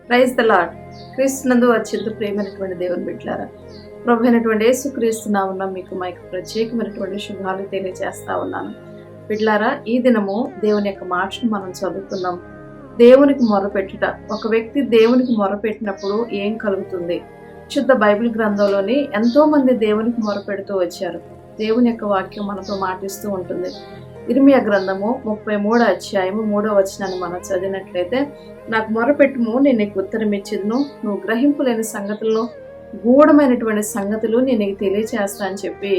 Praise the lord. క్రీస్తునందు అత్యంత ప్రేమైనటువంటి దేవుని బిడ్డలారా, ప్రభు అయినటువంటి యేసుక్రీస్తు నామమున మీకు ప్రత్యేకమైనటువంటి శుభాలు తెలియజేస్తా ఉన్నాను. బిడ్డలారా, ఈ దినము దేవుని యొక్క మాటను మనం చదువుతున్నాం. దేవునికి మొరపెట్టుట. ఒక వ్యక్తి దేవునికి మొరపెట్టినప్పుడు ఏం కలుగుతుంది? శుద్ధ బైబిల్ గ్రంథంలోని ఎంతో మంది దేవునికి మొరపెడుతూ వచ్చారు. దేవుని యొక్క వాక్యం మనతో మాటిస్తూ ఉంటుంది. ఇర్మియా గ్రంథము 33వ అధ్యాయము 3వ వచనాన్ని మనం చదివినట్లయితే, నాకు మొరపెట్టుము, నేను నీకు ఉత్తరం ఇచ్చేదను, నువ్వు గ్రహింపులేని సంగతుల్లో గూఢమైనటువంటి సంగతులు నేను నీకు తెలియచేస్తా అని చెప్పి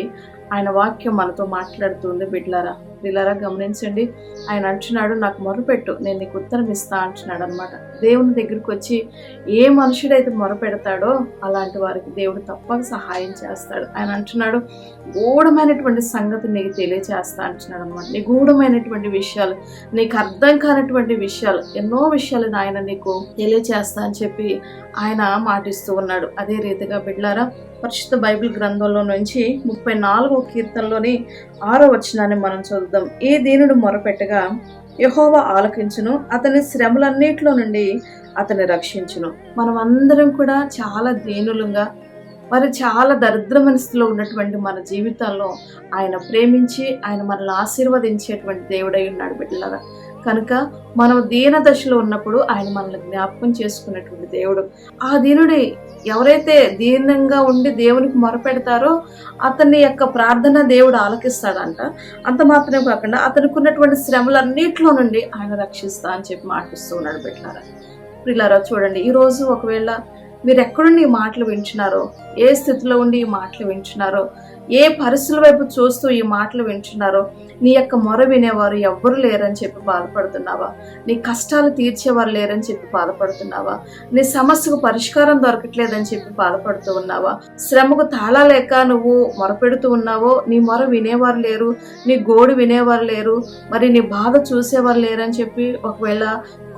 ఆయన వాక్యం మనతో మాట్లాడుతుంది. బిడ్డలారా గమనించండి. ఆయన అంటున్నాడు, నాకు మొరపెట్టు, నేను నీకు ఉత్తరం ఇస్తా అంటున్నాడు అనమాట. దేవుని దగ్గరికి వచ్చి ఏ మనుషుడైతే మొరపెడతాడో అలాంటి వారికి దేవుడు తప్పక సహాయం చేస్తాడు. ఆయన అంటున్నాడు, గూఢమైనటువంటి సంగతి నీకు తెలియచేస్తా అంటున్నాడు అనమాట. నిగూఢమైనటువంటి విషయాలు, నీకు అర్థం కానటువంటి విషయాలు, ఎన్నో విషయాలు ఆయన నీకు తెలియచేస్తా అని చెప్పి ఆయన మాటిస్తూ ఉన్నాడు. అదే రీతిగా బిడ్డలారా, పరిశుద్ధ బైబిల్ గ్రంథంలో నుంచి 34వ కీర్తనలోని 6వ వచనాన్ని మనం చదువుదాం. ఏ దీనుడు మొరపెట్టగా యెహోవా ఆలకించును, అతని శ్రమలన్నిటిలో నుండి అతన్ని రక్షించును. మనం అందరం కూడా చాలా దీనులుగా, మరి చాలా దరిద్ర మనసులో ఉన్నటువంటి మన జీవితాల్లో ఆయన ప్రేమించి ఆయన మనల్ని ఆశీర్వదించేటువంటి దేవుడై ఉన్నాడు బిడ్డలారా. కనుక మనం దీన దశలో ఉన్నప్పుడు ఆయన మనల్ని జ్ఞాపకం చేసుకున్నటువంటి దేవుడు. ఆ దీనుడి ఎవరైతే దీనంగా ఉండి దేవునికి మొరపెడతారో అతని యొక్క ప్రార్థన దేవుడు ఆలకిస్తాడంట. అంత మాత్రమే కాకుండా అతనికి ఉన్నటువంటి శ్రమలన్నిటిలో నుండి ఆయన రక్షిస్తా అని చెప్పి మాటిస్తూ ఉన్నాడు బిడ్డలారా. చూడండి, ఈరోజు ఒకవేళ మీరు ఎక్కడుండి ఈ మాటలు వింటున్నారో, ఏ స్థితిలో ఉండి ఈ మాటలు వింటున్నారో, ఏ పరిస్థితుల వైపు చూస్తూ ఈ మాటలు వింటున్నారో, నీ యొక్క మొర వినేవారు ఎవ్వరు లేరని చెప్పి బాధపడుతున్నావా? నీ కష్టాలు తీర్చేవారు లేరని చెప్పి బాధపడుతున్నావా? నీ సమస్యకు పరిష్కారం దొరకట్లేదని చెప్పి బాధపడుతూ ఉన్నావా? శ్రమకు తాళలేక నువ్వు మొరపెడుతూ ఉన్నావో, నీ మొర వినేవారు లేరు, నీ గోడు వినేవారు లేరు, మరి నీ బాధ చూసేవారు లేరని చెప్పి ఒకవేళ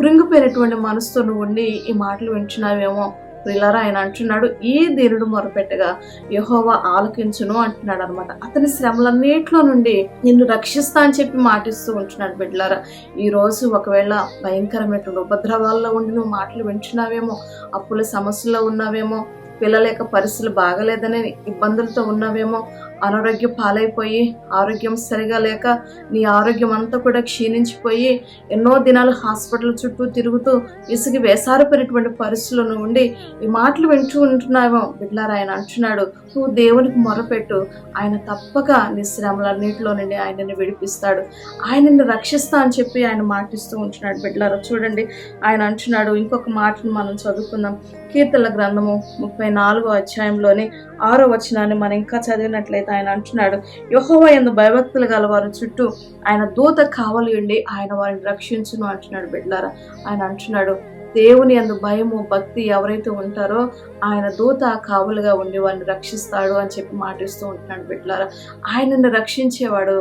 కృంగిపోయినటువంటి మనసుతో నువ్వు ఉండి ఈ మాటలు వింటున్నావేమో. ప్రియులారా, ఆయన అంటున్నాడు, ఈ దీనుడు మొరపెట్టగా యెహోవా ఆలకించును అంటున్నాడు అనమాట. అతని శ్రమలన్నిటిలో నుండి నిన్ను రక్షిస్తా అని చెప్పి మాటిస్తూ ఉంటున్నాడు. బిడ్డలారా, ఈ రోజు ఒకవేళ భయంకరమైనటువంటి ఉపద్రవాల్లో ఉండి నువ్వు మాటలు వింటున్నావేమో, అప్పుల సమస్యలో ఉన్నావేమో, పిల్లల యొక్క పరిస్థితులు బాగలేదనే ఇబ్బందులతో ఉన్నావేమో, అనారోగ్య పాలైపోయి ఆరోగ్యం సరిగా లేక నీ ఆరోగ్యం అంతా కూడా క్షీణించిపోయి ఎన్నో దినాలు హాస్పిటల్ చుట్టూ తిరుగుతూ విసిగి వేసారిపోయినటువంటి పరిస్థితులను ఉండి ఈ మాటలు వింటూ ఉంటున్నావేమో. బిడ్డలారా, ఆయన అంటున్నాడు, నువ్వు దేవునికి మొరపెట్టు, ఆయన తప్పక నీ శ్రమలన్నింటిలో నుండి ఆయనని విడిపిస్తాడు, ఆయనని రక్షిస్తా అని చెప్పి ఆయన మాటిస్తూ ఉంటున్నాడు. బిడ్డలారా, చూడండి, ఆయన అంటున్నాడు, ఇంకొక మాటను మనం చదువుకుందాం. కీర్తనల గ్రంథము 34వ అధ్యాయంలోని 6వ వచనాన్ని మనం ఇంకా చదివినట్లయితే ఆయన అంటున్నాడు, యెహోవా యందు భయభక్తులు గల వారి చుట్టూ ఆయన దూత కావలి ఉండి ఆయన వారిని రక్షించును అంటున్నాడు. బిడ్డలారా, ఆయన అంటున్నాడు, దేవుని యందు భయము భక్తి ఎవరైతే ఉంటారో ఆయన దూత కావులుగా ఉండి వారిని రక్షిస్తాడు అని చెప్పి మాటిస్తూ ఉంటున్నాడు. బిడ్డలారా, ఆయనని రక్షించేవాడు,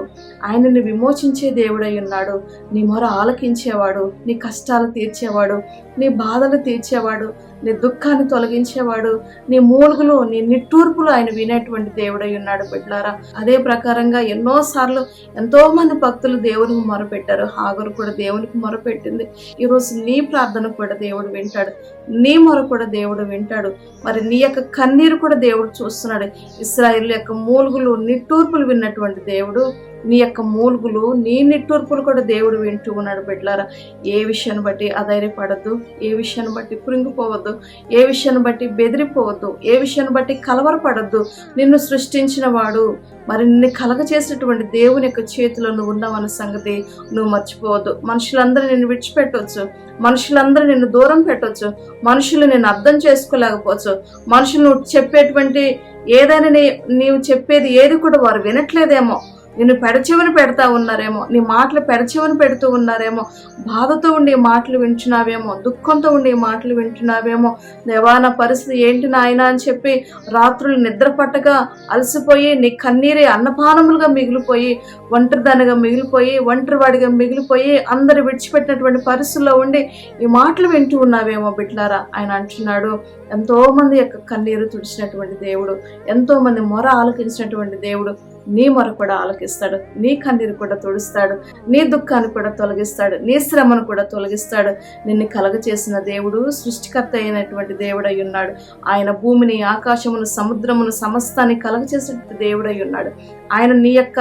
ఆయనని విమోచించే దేవుడై ఉన్నాడు. నీ మొర ఆలకించేవాడు, నీ కష్టాలు తీర్చేవాడు, నీ బాధలు తీర్చేవాడు, నీ దుఃఖాన్ని తొలగించేవాడు, నీ మూలుగులు నీ నిట్టూర్పులు ఆయన వినేటువంటి దేవుడై ఉన్నాడు. బిడ్డలారా, అదే ప్రకారంగా ఎన్నోసార్లు ఎంతో మంది భక్తులు దేవునికి మొరపెట్టారు. హాగరు కూడా దేవునికి మొరపెట్టింది. ఈరోజు నీ ప్రార్థన కూడా దేవుడు వింటాడు, నీ మొర కూడా దేవుడు వింటాడు. మరి నీ యొక్క కన్నీరు కూడా దేవుడు చూస్తున్నాడు. ఇశ్రాయేలు యొక్క మూలుగులు నిట్టూర్పులు విన్నటువంటి దేవుడు నీ యొక్క మూలుగులు నీ నిట్టూర్పులు కూడా దేవుడు వింటూ ఉన్నాడు. బిడ్డలారా, ఏ విషయాన్ని బట్టి అధైర్యపడద్దు, ఏ విషయాన్ని బట్టి కృంగిపోవద్దు, ఏ విషయాన్ని బట్టి బెదిరిపోవద్దు, ఏ విషయాన్ని బట్టి కలవరపడద్దు. నిన్ను సృష్టించిన వాడు, మరి నిన్ను కలగచేసినటువంటి దేవుని యొక్క చేతిలో నువ్వు ఉన్నావన్న సంగతి నువ్వు మర్చిపోవద్దు. మనుషులందరూ నిన్ను విడిచిపెట్టవచ్చు, మనుషులందరూ నిన్ను దూరం పెట్టవచ్చు, మనుషులు నిన్ను అర్థం చేసుకోలేకపోవచ్చు, మనుషులు నువ్వు చెప్పేటువంటి ఏదైనా నీవు చెప్పేది ఏది కూడా వారు వినట్లేదేమో, నిన్ను పెడచెవిని పెడతా ఉన్నారేమో, నీ మాటలు పెడచెవిని పెడుతూ ఉన్నారేమో, బాధతో ఉండి మాటలు వింటున్నావేమో, దుఃఖంతో ఉండి మాటలు వింటున్నావేమో. దేవా, నా పరిస్థితి ఏంటి నాయనా అని చెప్పి రాత్రులు నిద్ర పట్టగా అలసిపోయి నీ కన్నీరే అన్నపానములుగా మిగిలిపోయి, ఒంటరిదానిగా మిగిలిపోయి, ఒంటరివాడిగా మిగిలిపోయి అందరు విడిచిపెట్టినటువంటి పరిస్థితుల్లో ఉండి ఈ మాటలు వింటూ ఉన్నావేమో. బిడ్డలారా, ఆయన అంటున్నాడు, ఎంతో మంది యొక్క కన్నీరు తుడిచినటువంటి దేవుడు, ఎంతో మంది మొర ఆలకించినటువంటి దేవుడు, నీ మొర కూడా ఆలకిస్తాడు, నీ కన్నీరు కూడా తుడుస్తాడు, నీ దుఃఖాన్ని కూడా తొలగిస్తాడు, నీ శ్రమను కూడా తొలగిస్తాడు. నిన్ను కలగచేసిన దేవుడు సృష్టికర్త అయినటువంటి దేవుడై ఉన్నాడు. ఆయన భూమిని, ఆకాశమును, సముద్రమును సమస్తాన్ని కలగచేసిన దేవుడై ఉన్నాడు. ఆయన నీ యొక్క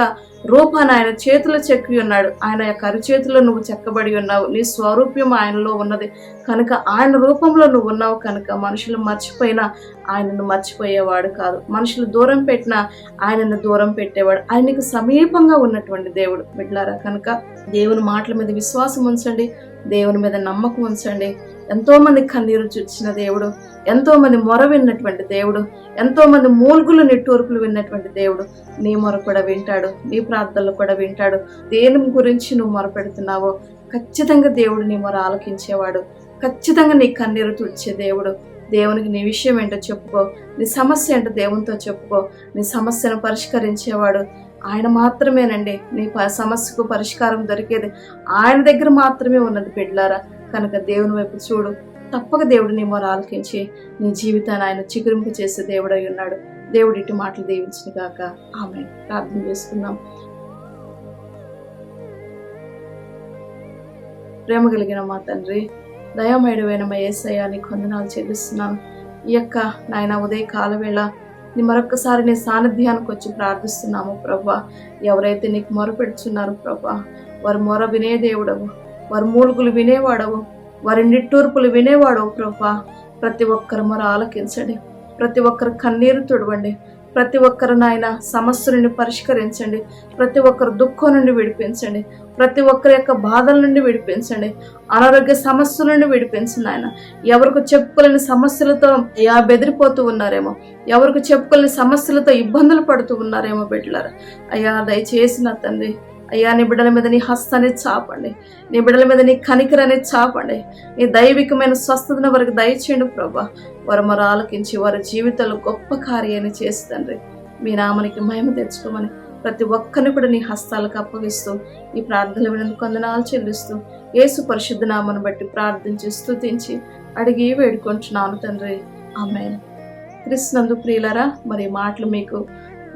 రూపాన్ని ఆయన చేతిలో చెక్కి ఉన్నాడు. ఆయన యొక్క అరిచేతిలో నువ్వు చెక్కబడి ఉన్నావు. నీ స్వరూప్యం ఆయనలో ఉన్నది కనుక, ఆయన రూపంలో నువ్వు ఉన్నావు కనుక మనుషులు మర్చిపోయినా ఆయనను మర్చిపోయేవాడు కాదు. మనుషులు దూరం పెట్టినా ఆయనను దూరం పెట్టేవాడు. ఆయనకు సమీపంగా ఉన్నటువంటి దేవుడు. బిడ్డలారా, కనుక దేవుని మాటల మీద విశ్వాసం ఉంచండి, దేవుని మీద నమ్మకం ఉంచండి. ఎంతో మంది కన్నీరు చుచ్చిన దేవుడు, ఎంతో మంది మొర విన్నటువంటి దేవుడు, ఎంతో మంది మూల్గులు నిట్టూర్పులు విన్నటువంటి దేవుడు నీ మొర కూడా వింటాడు, నీ ప్రార్థనలు కూడా వింటాడు. దేని గురించి నువ్వు మొరపెడుతున్నావో ఖచ్చితంగా దేవుడు నీ మొర ఆలకించేవాడు. ఖచ్చితంగా నీ కన్నీరు తుడిచే దేవుడు. దేవునికి నీ విషయం ఏంటో చెప్పుకో, నీ సమస్య ఏంటో దేవునితో చెప్పుకో. నీ సమస్యను పరిష్కరించేవాడు ఆయన మాత్రమేనండి. నీ సమస్యకు పరిష్కారం దొరికేది ఆయన దగ్గర మాత్రమే ఉన్నది బిడ్డలారా. కనుక దేవుని వైపు చూడు, తప్పక దేవుడు నీ మొర ఆలకించి నీ జీవితాన్ని ఆయన చిగురింపు చేసే దేవుడై ఉన్నాడు. దేవుడి ఇటు మాటలు దీవించిన గాక. ఆమేన్. ప్రార్థన చేసుకుందాం. ప్రేమ కలిగిన మా తండ్రి, దయామయుడైన మా యేసయ్య, నీకు వందనాలు చెల్లిస్తున్నాను. ఈ యొక్క నాయన ఉదయ కాలవేళ నీ మరొక్కసారి నీ సాన్నిధ్యానికి వచ్చి ప్రార్థిస్తున్నాము ప్రభా. ఎవరైతే నీకు మొర పెడుతున్నారో ప్రభా, వారి మొర వినే దేవుడవు, వారి మూలుగులు వినేవాడవు, వారి నిట్టూర్పులు వినేవాడవు ప్రభా. ప్రతి ఒక్కరి మొర ఆలకించండి, ప్రతి ఒక్కరి కన్నీరు తుడవండి, ప్రతి ఒక్కరు నాయన సమస్య నుండి పరిష్కరించండి, ప్రతి ఒక్కరు దుఃఖం నుండి విడిపించండి, ప్రతి ఒక్కరి యొక్క బాధల నుండి విడిపించండి, అనారోగ్య సమస్యల నుండి విడిపించండి. ఆయన ఎవరికి చెప్పుకోలేని సమస్యలతో బెదిరిపోతూ ఉన్నారేమో, ఎవరికి చెప్పుకోలేని సమస్యలతో ఇబ్బందులు పడుతూ ఉన్నారేమో బిడ్డలారా. అయ్యా దయచేసి నా తండ్రి, అయ్యా నీ బిడ్డల మీద నీ హస్తాన్ని చాపండి, నీ బిడ్డల మీద నీ కనికరాన్ని చాపండి, నీ దైవికమైన స్వస్థతను వారికి దయచేయండి ప్రభా. వారు మరి ఆలకించి వారి జీవితాల్లో గొప్ప కార్యాన్ని చేసి తండ్రి మీ నామానికి మహిమ తెచ్చుకోమని ప్రతి ఒక్కరిని కూడా నీ హస్తాలకు అప్పగిస్తూ ఈ ప్రార్థనలు వినందుకు వందనాలు చెల్లిస్తూ యేసు పరిశుద్ధ నామను బట్టి ప్రార్థించి స్తుతించి అడిగి వేడుకుంటున్నాను తండ్రి. ఆమేన్. క్రీస్తునందు ప్రియులారా, మరి ఈ మాటలు మీకు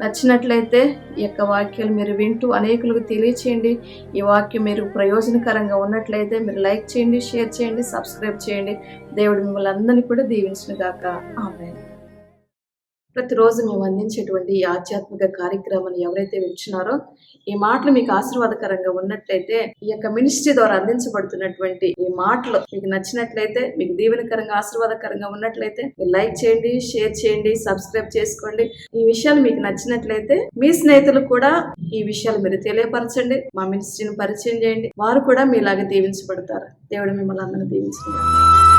నచ్చినట్లయితే ఈ యొక్క వాక్యాలు మీరు వింటూ అనేకులకు తెలియచేయండి. ఈ వాక్యం మీరు ప్రయోజనకరంగా ఉన్నట్లయితే మీరు లైక్ చేయండి, షేర్ చేయండి, సబ్స్క్రైబ్ చేయండి. దేవుడు మిమ్మల్ని అందరినీ కూడా దీవించును గాక. ఆమేన్. ప్రతిరోజు మేము అందించేటువంటి ఈ ఆధ్యాత్మిక కార్యక్రమాన్ని ఎవరైతే వింటున్నారో, ఈ మాటలు మీకు ఆశీర్వాదకరంగా ఉన్నట్లయితే, ఈ యొక్క మినిస్ట్రీ ద్వారా అందించబడుతున్నటువంటి ఈ మాటలు మీకు నచ్చినట్లయితే, మీకు దీవెనకరంగా ఆశీర్వాదకరంగా ఉన్నట్లయితే మీరు లైక్ చేయండి, షేర్ చేయండి, సబ్స్క్రైబ్ చేసుకోండి. ఈ విషయాలు మీకు నచ్చినట్లయితే మీ స్నేహితులు కూడా ఈ విషయాలు మీరు తెలియపరచండి, మా మినిస్ట్రీని పరిచయం చేయండి. వారు కూడా మీలాగా దీవించబడతారు. దేవుడు మిమ్మల్ని అందరినీ దీవించుకుంటారు.